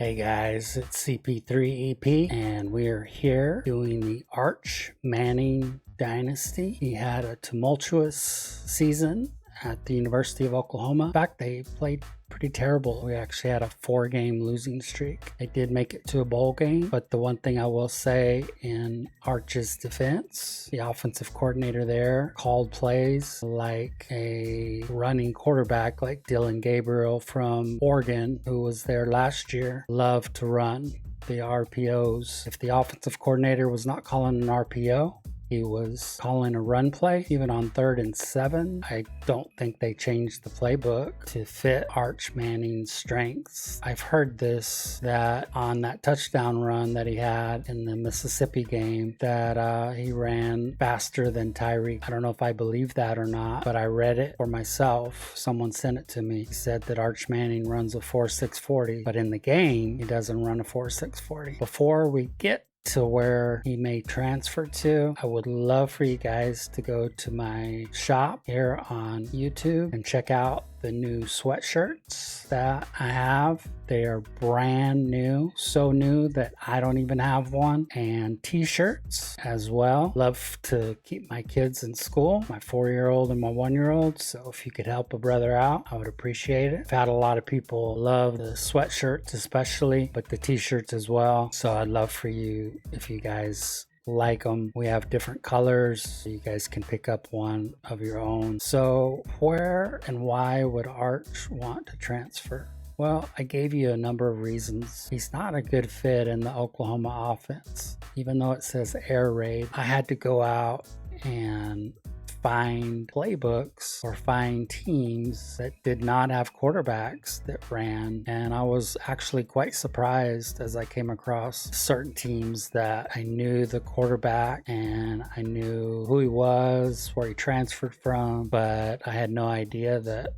Hey guys, it's CP3EP and we're here doing the Arch Manning Dynasty. He had a tumultuous season at the University of Oklahoma. In fact, they played pretty terrible. We actually had a 4-game losing streak. They did make it to a bowl game, but the one thing I will say in Arch's defense, the offensive coordinator there called plays like a running quarterback like Dylan Gabriel from Oregon, who was there last year, loved to run the RPOs. If the offensive coordinator was not calling an RPO, he was calling a run play, even on 3rd and 7. I don't think they changed the playbook to fit Arch Manning's strengths. I've heard this, that on that touchdown run that he had in the Mississippi game, that he ran faster than Tyreek. I don't know if I believe that or not, but I read it for myself. Someone sent it to me. He said that Arch Manning runs a 4.640, but in the game, he doesn't run a 4.640. Before we get to where he may transfer to, I would love for you guys to go to my shop here on YouTube and check out the new sweatshirts that I have. They are brand new, so new that I don't even have one, and t-shirts as well. Love to keep my kids in school, my 4-year-old and my 1-year-old, so if you could help a brother out, I would appreciate it. I've had a lot of people love the sweatshirts especially, but the t-shirts as well, so I'd love for you, if you guys like them. We have different colors, so you guys can pick up one of your own. So where and why would Arch want to transfer? Well, I gave you a number of reasons. He's not a good fit in the Oklahoma offense. Even though it says air raid, I had to go out and find playbooks or find teams that did not have quarterbacks that ran, and I was actually quite surprised as I came across certain teams that I knew the quarterback and I knew who he was, where he transferred from, but I had no idea that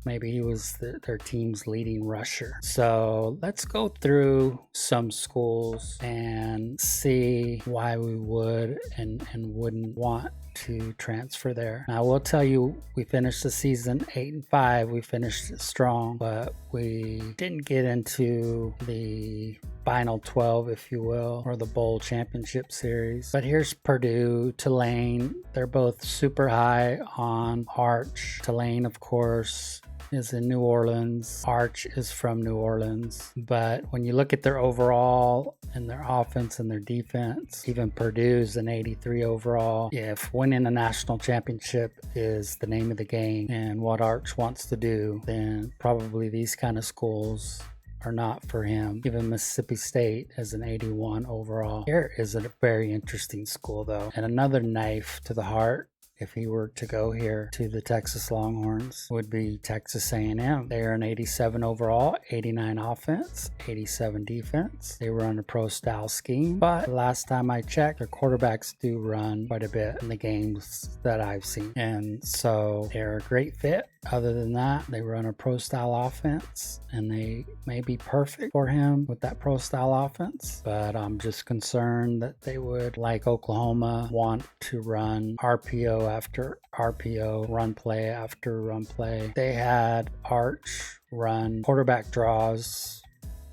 maybe he was their team's leading rusher. So let's go through some schools and see why we would and wouldn't want to transfer there. Now, I will tell you, we finished the season 8-5. We finished it strong, but we didn't get into the final 12, if you will, or the bowl championship series. But here's Purdue, Tulane. They're both super high on Arch. Tulane, of course, is in New Orleans. Arch is from New Orleans. But when you look at their overall and their offense and their defense, even Purdue's an 83 overall. If winning a national championship is the name of the game and what Arch wants to do, then probably these kind of schools are not for him. Even Mississippi State has an 81 overall. Here is a very interesting school though, and another knife to the heart if he were to go here to the Texas Longhorns would be Texas A&M. They are an 87 overall, 89 offense, 87 defense. They run a pro style scheme, but last time I checked, their quarterbacks do run quite a bit in the games that I've seen, and so they're a great fit. Other than that, they run a pro style offense, and they may be perfect for him with that pro style offense, but I'm just concerned that they would, like Oklahoma, want to run RPO after RPO, run play after run play. They had Arch run quarterback draws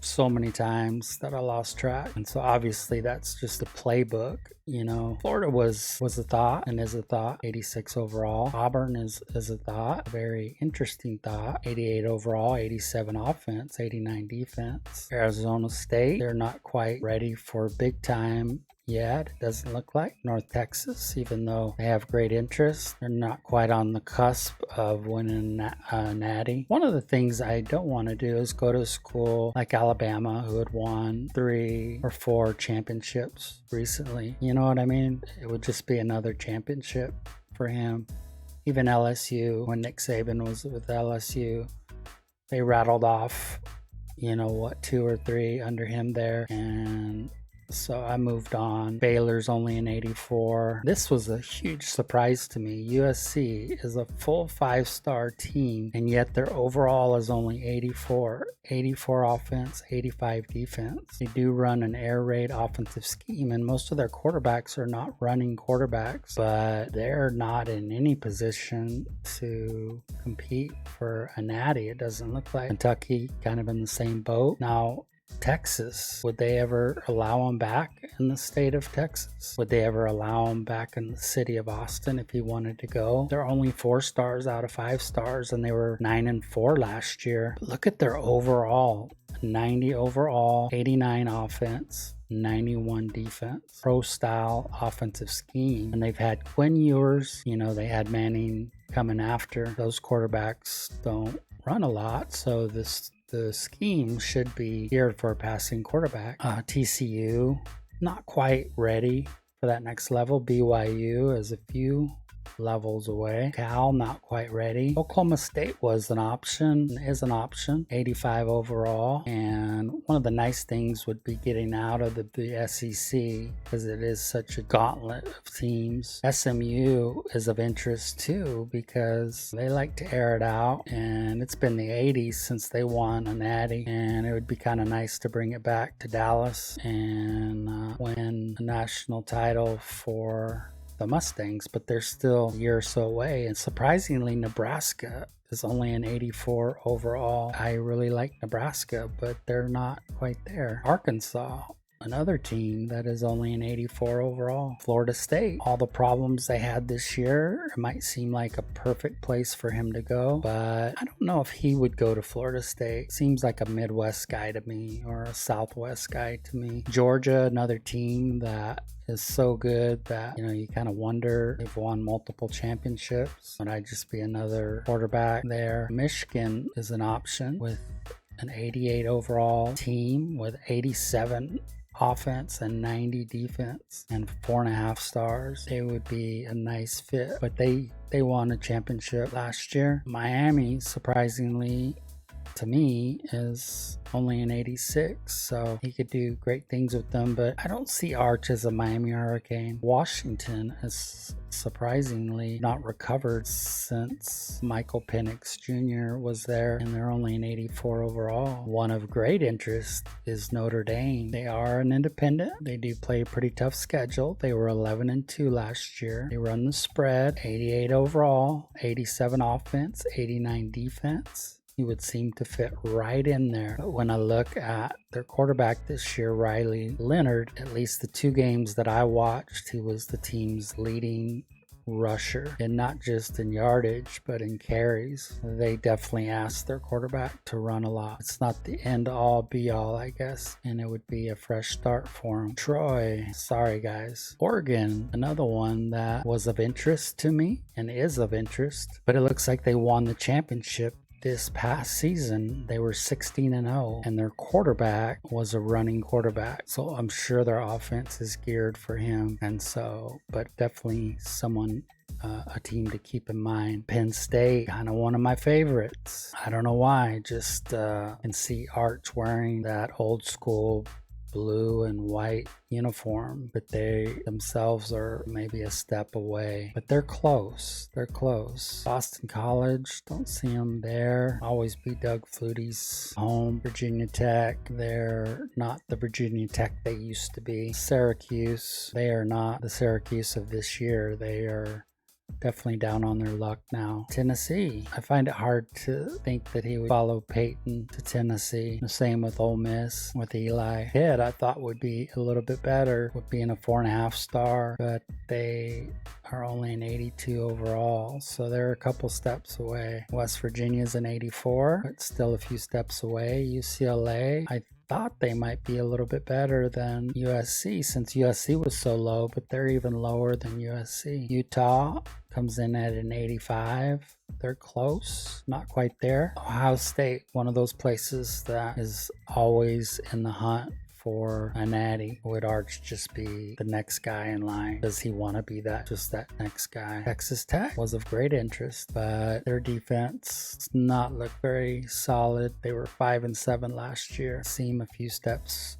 so many times that I lost track, and so obviously that's just a playbook. You know, Florida was a thought and is a thought, 86 overall. Auburn is a thought, a very interesting thought, 88 overall, 87 offense, 89 defense. Arizona State, they're not quite ready for big time yet, it doesn't look like. North Texas, even though they have great interest, they're not quite on the cusp of winning a natty. One of the things I don't want to do is go to a school like Alabama, who had won 3 or 4 championships recently. You know what I mean? It would just be another championship for him. Even LSU, when Nick Saban was with LSU, they rattled off, 2 or 3 under him there, and so I moved on. Baylor's only an 84. This was a huge surprise to me. USC is a full 5-star team, and yet their overall is only 84. 84 offense, 85 defense. They do run an air raid offensive scheme, and most of their quarterbacks are not running quarterbacks, but they're not in any position to compete for a natty. It doesn't look like. Kentucky kind of in the same boat. Now, Texas. Would they ever allow him back in the state of Texas? Would they ever allow him back in the city of Austin if he wanted to go? They're only 4 stars out of 5 stars, and they were 9-4 last year. But look at their overall: 90 overall, 89 offense, 91 defense. Pro style offensive scheme. And they've had Quinn Ewers, they had Manning coming after. Those quarterbacks don't run a lot, so the scheme should be geared for a passing quarterback. TCU, not quite ready for that next level. BYU is a few levels away. Cal, not quite ready. Oklahoma State is an option, 85 overall. And one of the nice things would be getting out of the SEC, because it is such a gauntlet of teams. SMU is of interest too, because they like to air it out, and it's been the 80s since they won a natty, and it would be kind of nice to bring it back to Dallas and win a national title for the Mustangs. But they're still a year or so away. And surprisingly, Nebraska is only an 84 overall. I really like Nebraska, but they're not quite there. Arkansas, another team that is only an 84 overall. Florida State, all the problems they had this year, it might seem like a perfect place for him to go, but I don't know if he would go to Florida State. Seems like a Midwest guy to me, or a Southwest guy to me. Georgia, another team that is so good that you kind of wonder. They've won multiple championships. Would I just be another quarterback there? Michigan is an option with an 88 overall team with 87 offense and 90 defense and 4.5 stars. They would be a nice fit, but they won a championship last year. Miami, surprisingly to me, is only an 86, so he could do great things with them, but I don't see Arch as a Miami Hurricane. Washington has surprisingly not recovered since Michael Penix Jr. was there, and they're only an 84 overall. One of great interest is Notre Dame. They are an independent. They do play a pretty tough schedule. They were 11-2 last year. They run the spread, 88 overall, 87 offense, 89 defense. He would seem to fit right in there. But when I look at their quarterback this year, Riley Leonard, at least the 2 games that I watched, he was the team's leading rusher, and not just in yardage but in carries. They definitely asked their quarterback to run a lot. It's not the end all be all, I guess, and it would be a fresh start for him. Troy, sorry guys. Oregon, another one that was of interest to me and is of interest, but it looks like they won the championship this past season. They were 16-0, and their quarterback was a running quarterback, so I'm sure their offense is geared for him. And so, but definitely someone, a team to keep in mind. Penn State, kind of one of my favorites. I don't know why, just can see Arch wearing that old school blue and white uniform, but they themselves are maybe a step away, but they're close. Boston College, don't see them there. Always be Doug Flutie's home. Virginia Tech, they're not the Virginia Tech they used to be. Syracuse, they are not the Syracuse of this year. They are definitely down on their luck now. Tennessee, I find it hard to think that he would follow Peyton to Tennessee. The same with Ole Miss, with Eli. Pitt, I thought would be a little bit better with being a 4.5 star, but they are only an 82 overall, so they're a couple steps away. West Virginia's an 84, but still a few steps away. UCLA, I thought they might be a little bit better than USC, since USC was so low, but they're even lower than USC. Utah comes in at an 85. They're close, not quite there. Ohio State, one of those places that is always in the hunt for a natty. Would Arch just be the next guy in line? Does he want to be that next guy? Texas Tech was of great interest, but their defense does not look very solid. They were 5-7 last year. Seem a few steps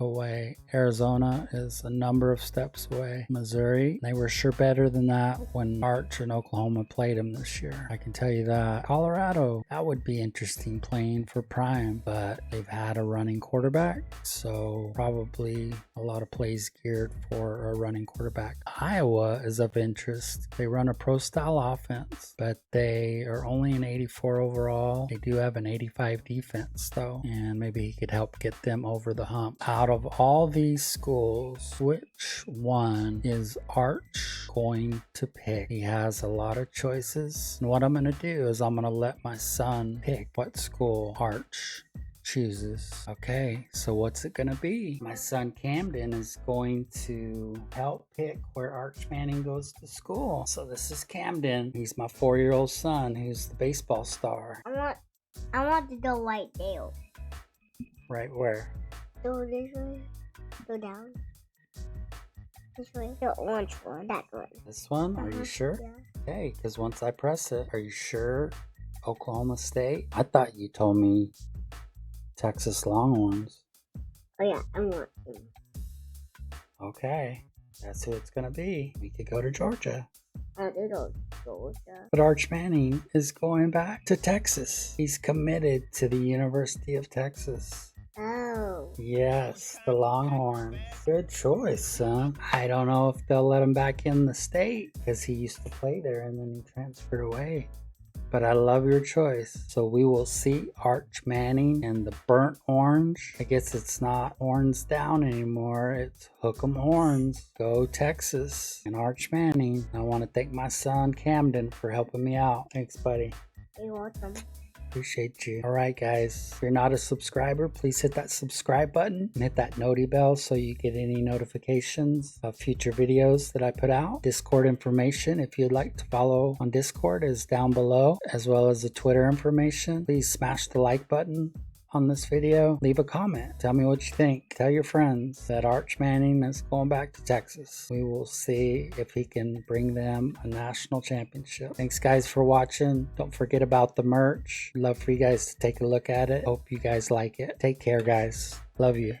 away. Arizona is a number of steps away. Missouri, they were sure better than that when Arch and Oklahoma played them this year. I can tell you that. Colorado, that would be interesting playing for Prime, but they've had a running quarterback, so probably a lot of plays geared for a running quarterback. Iowa is of interest. They run a pro style offense, but they are only an 84 overall. They do have an 85 defense though, and maybe he could help get them over the hump. Out of all these schools, which one is Arch going to pick? He has a lot of choices, and what I'm going to do is I'm going to let my son pick what school Arch chooses. Okay, so what's it gonna be? My son Camden is going to help pick where Arch Manning goes to school. So this is Camden. He's my 4-year-old son who's the baseball star. I want to go right there. Right where? Go this way. Go down. This way. The orange one. That one. This one? Are you sure? Yeah. Okay, because once I press it, are you sure Oklahoma State? I thought you told me Texas Longhorns. Oh yeah, I want them. Okay, that's who it's gonna be. We could go to Georgia. I did go to Georgia. But Arch Manning is going back to Texas. He's committed to the University of Texas. Oh. Yes, the Longhorns. Good choice, son. I don't know if they'll let him back in the state because he used to play there and then he transferred away. But I love your choice. So we will see Arch Manning in the burnt orange. I guess it's not horns down anymore. It's hook 'em horns. Go Texas and Arch Manning. I want to thank my son Camden for helping me out. Thanks, buddy. You're welcome. Appreciate you. All right, guys. If you're not a subscriber, please hit that subscribe button and hit that noti bell so you get any notifications of future videos that I put out. Discord information, if you'd like to follow on Discord, is down below, as well as the Twitter information. Please smash the like button on this video. Leave a comment. Tell me what you think. Tell your friends that Arch Manning is going back to Texas. We will see if he can bring them a national championship. Thanks guys for watching. Don't forget about the merch. Love for you guys to take a look at it. Hope you guys like it. Take care guys. Love you.